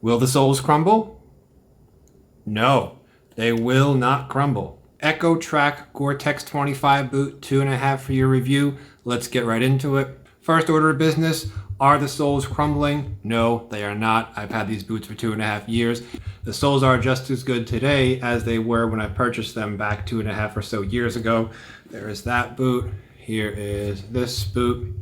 Will the soles crumble? No, they will not crumble. Ecco Track Goretex 25 boot, 2.5 for your review. Let's get right into it. First order of business, are the soles crumbling? No, they are not. I've had these boots for 2.5 years. The soles are just as good today as they were when I purchased them back 2.5 or so years ago. There is that boot. Here is this boot.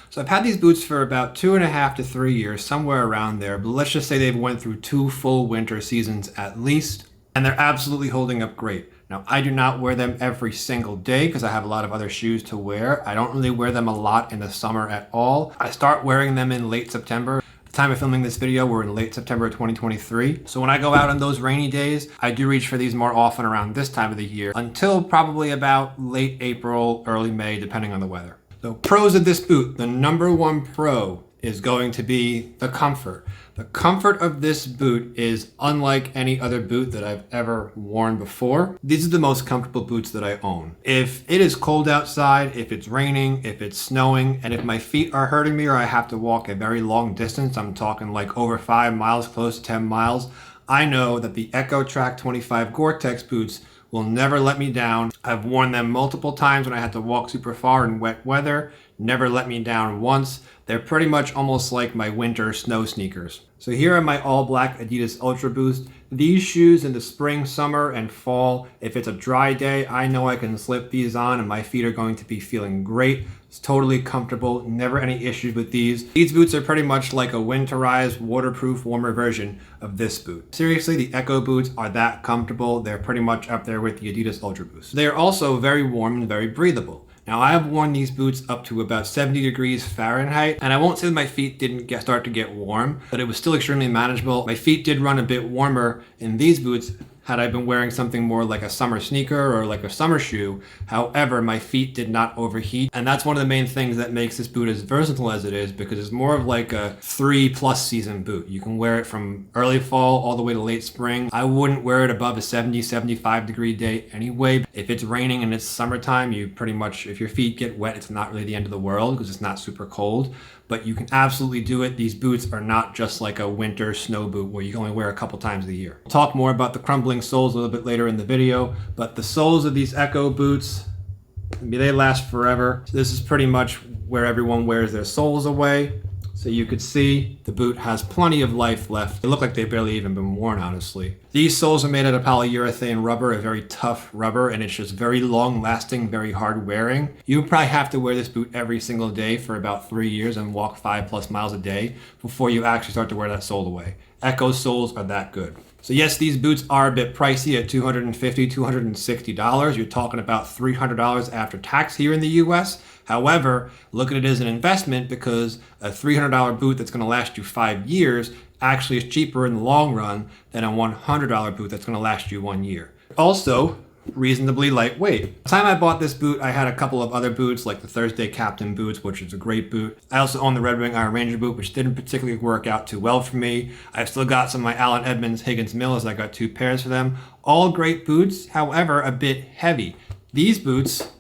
So I've had these boots for about 2.5 to 3 years, somewhere around there, but let's just say they've went through 2 full winter seasons at least, and they're absolutely holding up great. Now, I do not wear them every single day because I have a lot of other shoes to wear. I don't really wear them a lot in the summer at all. I start wearing them in late September. At the time of filming this video, we're in late September of 2023. So when I go out on those rainy days, I do reach for these more often around this time of the year until probably about late April, early May, depending on the weather. So pros of this boot, the number one pro is going to be the comfort. The comfort of this boot is unlike any other boot that I've ever worn before. These are the most comfortable boots that I own. If it is cold outside, if it's raining, if it's snowing, and if my feet are hurting me or I have to walk a very long distance, I'm talking like over 5 miles, close to 10 miles, I know that the Ecco Track 25 Goretex boots will never let me down. I've worn them multiple times when I had to walk super far in wet weather. Never let me down once. They're pretty much almost like my winter snow sneakers. So here are my all black Adidas Ultra Boost. These shoes in the spring, summer, and fall, if it's a dry day, I know I can slip these on and my feet are going to be feeling great. It's totally comfortable, never any issues with these. These boots are pretty much like a winterized, waterproof, warmer version of this boot. Seriously, the Ecco boots are that comfortable. They're pretty much up there with the Adidas Ultra Boost. They are also very warm and very breathable. Now, I have worn these boots up to about 70 degrees Fahrenheit, and I won't say that my feet didn't start to get warm, but it was still extremely manageable. My feet did run a bit warmer in these boots had I been wearing something more like a summer sneaker or like a summer shoe. However, my feet did not overheat, and that's one of the main things that makes this boot as versatile as it is, because it's more of like a 3+ season boot. You can wear it from early fall all the way to late spring. I wouldn't wear it above a 70, 75 degree day anyway. If it's raining and it's summertime, you pretty much, if your feet get wet, it's not really the end of the world because it's not super cold. But you can absolutely do it. These boots are not just like a winter snow boot where you can only wear a couple times a year. We'll talk more about the crumbling soles a little bit later in the video, but the soles of these Ecco boots, they last forever. So this is pretty much where everyone wears their soles away. So you could see the boot has plenty of life left. They look like they've barely even been worn, honestly. These soles are made out of polyurethane rubber, a very tough rubber, and it's just very long lasting, very hard wearing. You would probably have to wear this boot every single day for about 3 years and walk 5+ miles a day before you actually start to wear that sole away. Ecco soles are that good. So yes, these boots are a bit pricey at $250, $260. You're talking about $300 after tax here in the US. However, look at it as an investment because a $300 boot that's going to last you 5 years actually is cheaper in the long run than a $100 boot that's going to last you 1 year. Also, reasonably lightweight. The time I bought this boot, I had a couple of other boots like the Thursday Captain boots, which is a great boot. I also own the Red Wing Iron Ranger boot, which didn't particularly work out too well for me. I've still got some of my Allen Edmonds Higgins Mills. I got 2 pairs for them. All great boots, however, a bit heavy. These boots,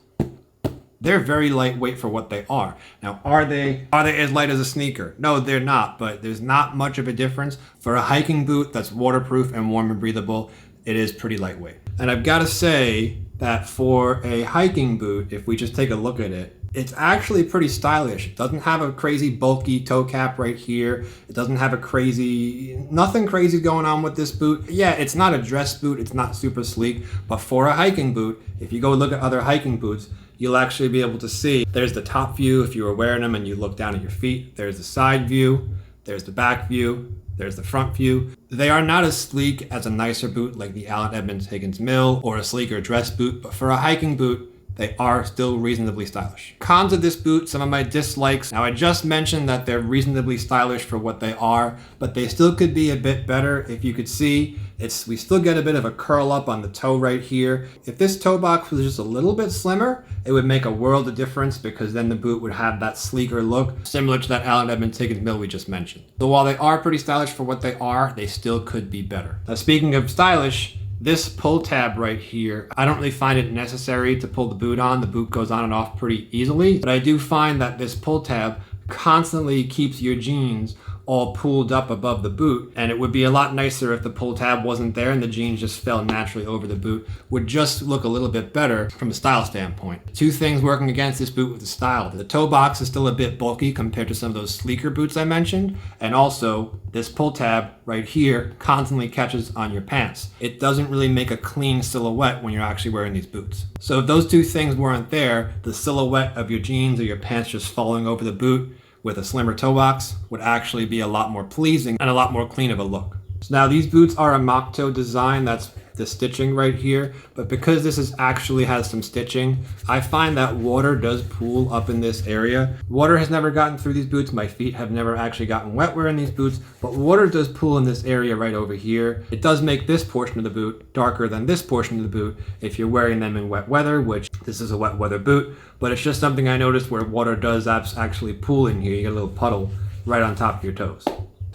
they're very lightweight for what they are. Now, are they as light as a sneaker? No, they're not, but there's not much of a difference. For a hiking boot that's waterproof and warm and breathable, it is pretty lightweight. And I've got to say that for a hiking boot, if we just take a look at it, it's actually pretty stylish. It doesn't have a crazy bulky toe cap right here. It doesn't have nothing crazy going on with this boot. Yeah, it's not a dress boot. It's not super sleek, but for a hiking boot, if you go look at other hiking boots, you'll actually be able to see there's the top view if you were wearing them and you look down at your feet. There's the side view. There's the back view. There's the front view. They are not as sleek as a nicer boot like the Allen Edmonds Higgins Mill or a sleeker dress boot, but for a hiking boot, they are still reasonably stylish. Cons of this boot, some of my dislikes. Now, I just mentioned that they're reasonably stylish for what they are, but they still could be a bit better. If you could see, we still get a bit of a curl up on the toe right here. If this toe box was just a little bit slimmer, it would make a world of difference because then the boot would have that sleeker look, similar to that Allen Edmonds Higgins Mill we just mentioned. So while they are pretty stylish for what they are, they still could be better. Now, speaking of stylish, this pull tab right here, I don't really find it necessary to pull the boot on. The boot goes on and off pretty easily, but I do find that this pull tab constantly keeps your jeans all pulled up above the boot, and it would be a lot nicer if the pull tab wasn't there and the jeans just fell naturally over the boot. Would just look a little bit better from a style standpoint. Two things working against this boot with the style. The toe box is still a bit bulky compared to some of those sleeker boots I mentioned, and also this pull tab right here constantly catches on your pants. It doesn't really make a clean silhouette when you're actually wearing these boots. So if those two things weren't there, the silhouette of your jeans or your pants just falling over the boot with a slimmer toe box would actually be a lot more pleasing and a lot more clean of a look. So now these boots are a mock toe design, that's the stitching right here, but because this actually has some stitching, I find that water does pool up in this area. Water has never gotten through these boots. My feet have never actually gotten wet wearing these boots, but water does pool in this area right over here. It does make this portion of the boot darker than this portion of the boot if you're wearing them in wet weather, which this is a wet weather boot, but it's just something I noticed where water does actually pool in here. You get a little puddle right on top of your toes.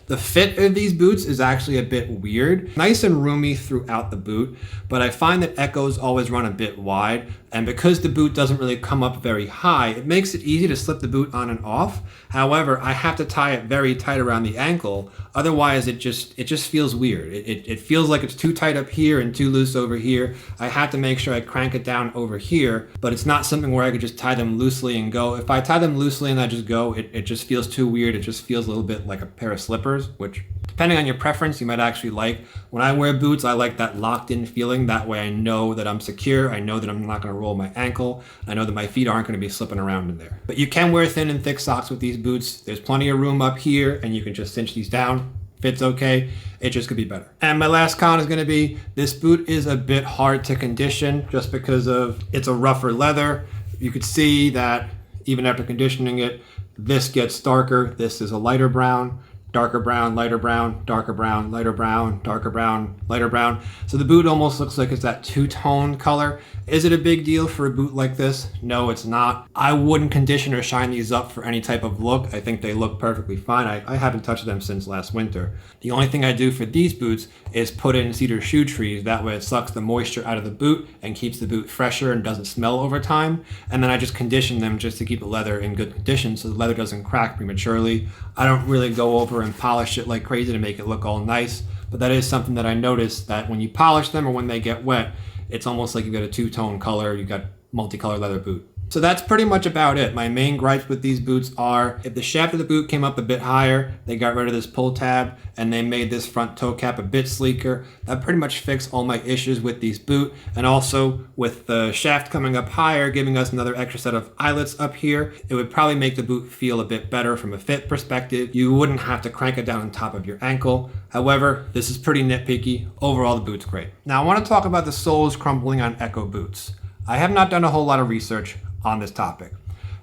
The fit of these boots is actually a bit weird. Nice and roomy throughout the boot, but I find that Eccos always run a bit wide, and because the boot doesn't really come up very high, it makes it easy to slip the boot on and off. However, I have to tie it very tight around the ankle, otherwise it just feels weird. It feels like it's too tight up here and too loose over here. I have to make sure I crank it down over here, but it's not something where I could just tie them loosely and go. If I tie them loosely and I just go, it just feels too weird. It just feels a little bit like a pair of slippers, which depending on your preference, you might actually like. When I wear boots, I like that locked in feeling. That way I know that I'm secure. I know that I'm not going to roll my ankle. I know that my feet aren't going to be slipping around in there. But you can wear thin and thick socks with these boots. There's plenty of room up here and you can just cinch these down. Fits okay. It just could be better. And my last con is going to be this boot is a bit hard to condition just because of it's a rougher leather. You could see that even after conditioning it, this gets darker. This is a lighter brown. Darker brown, lighter brown, darker brown, lighter brown, darker brown, lighter brown. So the boot almost looks like it's that two-tone color. Is it a big deal for a boot like this? No, it's not. I wouldn't condition or shine these up for any type of look. I think they look perfectly fine. I haven't touched them since last winter. The only thing I do for these boots is put in cedar shoe trees. That way it sucks the moisture out of the boot and keeps the boot fresher and doesn't smell over time. And then I just condition them just to keep the leather in good condition so the leather doesn't crack prematurely. I don't really go over and polish it like crazy to make it look all nice, but that is something that I noticed, that when you polish them or when they get wet, it's almost like you've got a two-tone color, you've got multicolored leather boot. So that's pretty much about it. My main gripes with these boots are if the shaft of the boot came up a bit higher, they got rid of this pull tab and they made this front toe cap a bit sleeker. That pretty much fixed all my issues with these boot. And also with the shaft coming up higher, giving us another extra set of eyelets up here, it would probably make the boot feel a bit better from a fit perspective. You wouldn't have to crank it down on top of your ankle. However, this is pretty nitpicky. Overall, the boot's great. Now I want to talk about the soles crumbling on Ecco boots. I have not done a whole lot of research on this topic.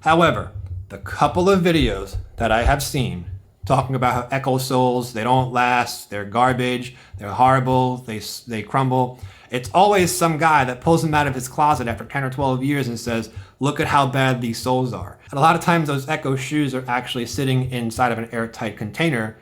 However, the couple of videos that I have seen talking about how Ecco soles, they don't last, they're garbage, they're horrible, they crumble. It's always some guy that pulls them out of his closet after 10 or 12 years and says, look at how bad these soles are. And a lot of times those Ecco shoes are actually sitting inside of an airtight container,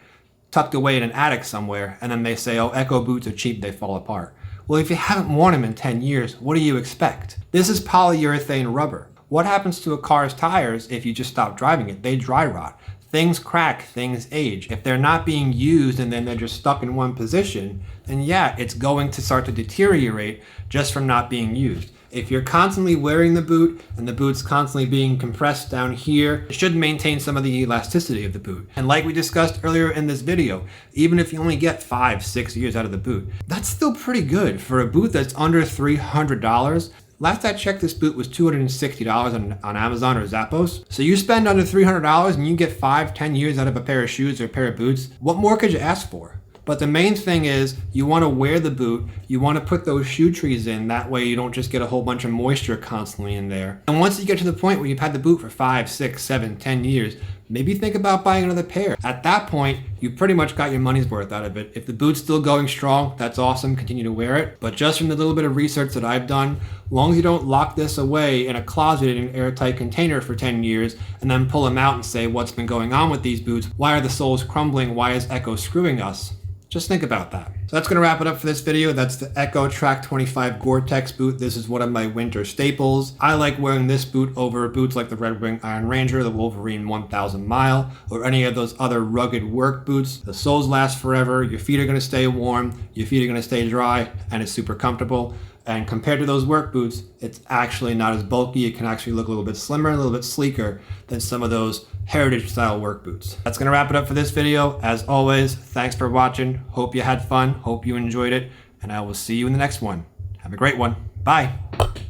tucked away in an attic somewhere, and then they say, oh, Ecco boots are cheap, they fall apart. Well, if you haven't worn them in 10 years, what do you expect? This is polyurethane rubber. What happens to a car's tires if you just stop driving it? They dry rot. Things crack, things age. If they're not being used and then they're just stuck in one position, then yeah, it's going to start to deteriorate just from not being used. If you're constantly wearing the boot and the boot's constantly being compressed down here, it should maintain some of the elasticity of the boot. And like we discussed earlier in this video, even if you only get 5-6 years out of the boot, that's still pretty good for a boot that's under $300. Last I checked, this boot was $260 on Amazon or Zappos. So you spend under $300 and you get 5-10 years out of a pair of shoes or a pair of boots. What more could you ask for? But the main thing is you want to wear the boot, you want to put those shoe trees in, that way you don't just get a whole bunch of moisture constantly in there. And once you get to the point where you've had the boot for 5, 6, 7, 10 years, maybe think about buying another pair. At that point, you pretty much got your money's worth out of it. If the boot's still going strong, that's awesome, continue to wear it. But just from the little bit of research that I've done, as long as you don't lock this away in a closet in an airtight container for 10 years and then pull them out and say, what's been going on with these boots? Why are the soles crumbling? Why is Ecco screwing us? Just think about that. So that's going to wrap it up for this video. That's the Ecco Track 25 Goretex boot. This is one of my winter staples. I like wearing this boot over boots like the Red Wing Iron Ranger, the Wolverine 1000 Mile, or any of those other rugged work boots. The soles last forever, your feet are going to stay warm, your feet are going to stay dry, and it's super comfortable. And compared to those work boots, it's actually not as bulky. It can actually look a little bit slimmer, a little bit sleeker than some of those heritage style work boots. That's going to wrap it up for this video. As always, thanks for watching. Hope you had fun. Hope you enjoyed it. And I will see you in the next one. Have a great one. Bye.